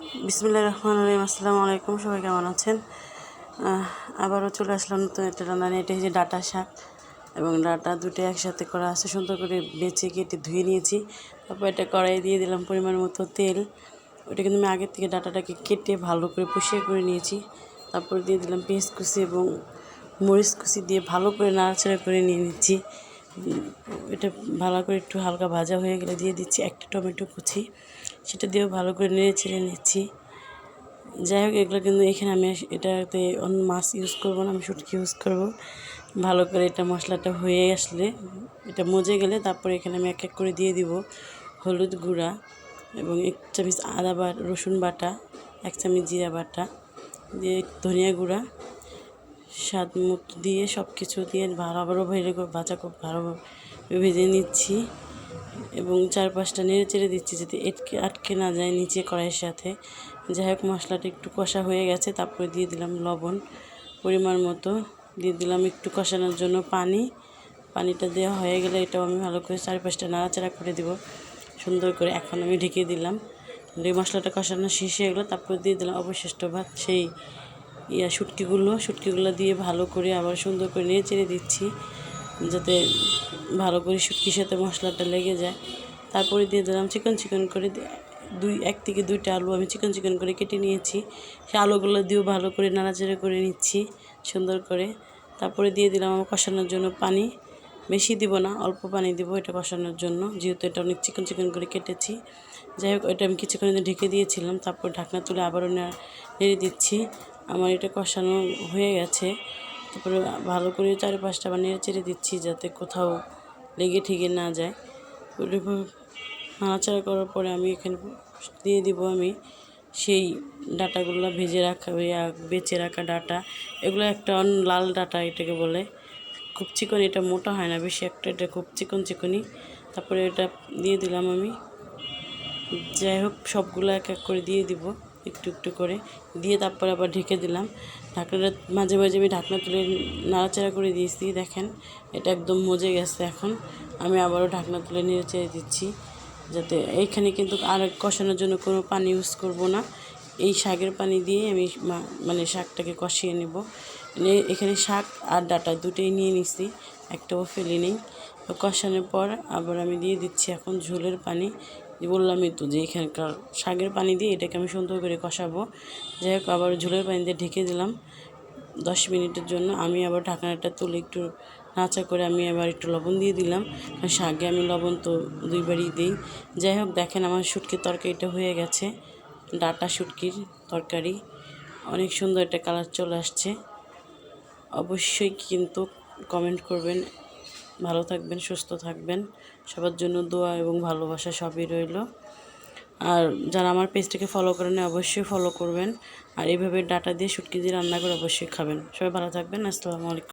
বিসমিল্লাহির রহমানির রহিম। আসসালামু আলাইকুম, সবাই কেমন আছেন? আবারও চলে আসলাম নতুন একটা রান্না নিয়ে। এটা হচ্ছে ডাঁটা শাক এবং ডাঁটা দুটো একসাথে করা আছে। সুন্দর করে বেছে কেটে ধুয়ে নিয়েছি। তারপর এটা কড়াইয়ে দিয়ে দিলাম পরিমাণ মতো তেল। ওটা কিন্তু আমি আগের থেকে ডাঁটাটাকে কেটে ভালো করে পরিষ্কার করে নিয়েছি। তারপর দিয়ে দিলাম পেঁয়াজ কুচি এবং মরিচ কুচি দিয়ে ভালো করে নাড়াচাড়া করে নিয়ে নিচ্ছি। এটা ভালো করে একটু হালকা ভাজা হয়ে গেলে দিয়ে দিচ্ছি একটা টমেটো কুচি। সেটা দিয়েও ভালো করে নেড়ে চেড়ে নিচ্ছি। যাই হোক, এগুলো কিন্তু এখানে আমি এটাতে অন্য মাছ ইউজ করবো না, আমি শুটকি ইউজ করব। ভালো করে এটা মশলাটা হয়ে আসলে, এটা মজে গেলে তারপরে এখানে আমি এক এক করে দিয়ে দিব হলুদ গুঁড়া এবং 1 চামচ রসুন বাটা, 1 চামচ জিরা বাটা দিয়ে ধনিয়া গুঁড়া স্বাদ মতো দিয়ে সব কিছু দিয়ে আবারও খুব ভালোভাবে ভেজে নিচ্ছি এবং 4-5টা নেড়ে চেড়ে দিচ্ছি যাতে আটকে না যায় নিচে কড়াইয়ের সাথে। যাই হোক, মশলাটা একটু কষা হয়ে গেছে। তারপরে দিয়ে দিলাম লবণ পরিমাণ মতো, দিয়ে দিলাম একটু কষানোর জন্য পানিটা দেওয়া হয়ে গেলে এটাও আমি ভালো করে 4-5টা নাড়াচাড়া করে দেবো সুন্দর করে। এখন আমি ঢেকে দিলাম। এই মশলাটা কষানো শেষ হয়ে গেলো, তারপর দিয়ে দিলাম অবশিষ্ট ভাত সেই শুটকিগুলো দিয়ে ভালো করে আবার সুন্দর করে নেড়ে চেড়ে দিচ্ছি যাতে ভালো করে শুটকির সাথে মশলাটা লেগে যায়। তারপরে দিয়ে দিলাম চিকন করে 1 থেকে 2টা আলু আমি চিকন করে কেটে নিয়েছি। সেই আলুগুলো দিয়েও ভালো করে নাড়াচাড়া করে নিচ্ছি সুন্দর করে। তারপরে দিয়ে দিলাম আমার কষানোর জন্য পানি। বেশি দিব না, অল্প পানি দিব এটা কষানোর জন্য, যেহেতু এটা অনেক চিকন করে কেটেছি। যাই হোক, এটা আমি কিছুক্ষণ ঢেকে দিয়েছিলাম। তারপর ঢাকনা তুলে আবারও নেড়ে দিচ্ছি। আমার এটা কষানো হয়ে গেছে। তারপরে ভালো করে 4-5টা বার নেড়ে চেড়ে দিচ্ছি যাতে কোথাও লেগে ঠেগে না যায়। নাড়াচাড়া করার পরে আমি এখানে দিয়ে দিব আমি সেই ডাঁটাগুলো বেছে রাখা ডাঁটা। এগুলো একটা লাল ডাঁটা এটাকে বলে, খুব চিকন, এটা মোটা হয় না বেশি একটা, এটা খুব চিকনই। তারপরে এটা দিয়ে দিলাম আমি। যাই হোক, সবগুলো এক এক করে দিয়ে দিব একটু করে দিয়ে তারপরে আবার ঢেকে দিলাম। ঢাকনাটা মাঝে আমি ঢাকনা তুলে নাড়াচাড়া করে দিয়েছি। দেখেন এটা একদম মজে গেছে। এখন আমি আবারও ঢাকনা তুলে নেড়ে চেড়ে দিচ্ছি যাতে এইখানে কিন্তু আর কষানোর জন্য কোনো পানি ইউজ করব না। এই শাকের পানি দিয়ে আমি শাকটাকে কষিয়ে নেব। এখানে শাক আর ডাঁটা দুটোই নিয়ে নিছি, একটাও ফেলি নেই। কষানোর পর আবার আমি দিয়ে দিচ্ছি এখন ঝোলের পানি। বললামই তো যে এখানকার শাকের পানি দিয়ে এটাকে আমি সুন্দর করে কষাবো। যাই হোক, আবার ঝোলের পানি দিয়ে ঢেকে দিলাম 10 মিনিটের জন্য। আমি আবার ঢাকনাটা তুলে একটু নাড়া করে আমি আবার একটু লবণ দিয়ে দিলাম। শাকে আমি লবণ তো 2 বারই দিই। যাই হোক, দেখেন আমার শুটকির তরকারিটা হয়ে গেছে। ডাঁটা শুটকির তরকারি অনেক সুন্দর একটা কালার চলে আসছে। অবশ্যই কিন্তু কমেন্ট করবেন। ভালো থাকবেন, সুস্থ থাকবেন। সবার জন্য দোয়া এবং ভালোবাসা সবই রইল। আর যারা আমার পেজটাকে ফলো করেন অবশ্যই ফলো করবেন। আর এইভাবে ডাঁটা দিয়ে শুটকি দিয়ে রান্না করে অবশ্যই খাবেন। সবাই ভালো থাকবেন। আসসালামু আলাইকুম।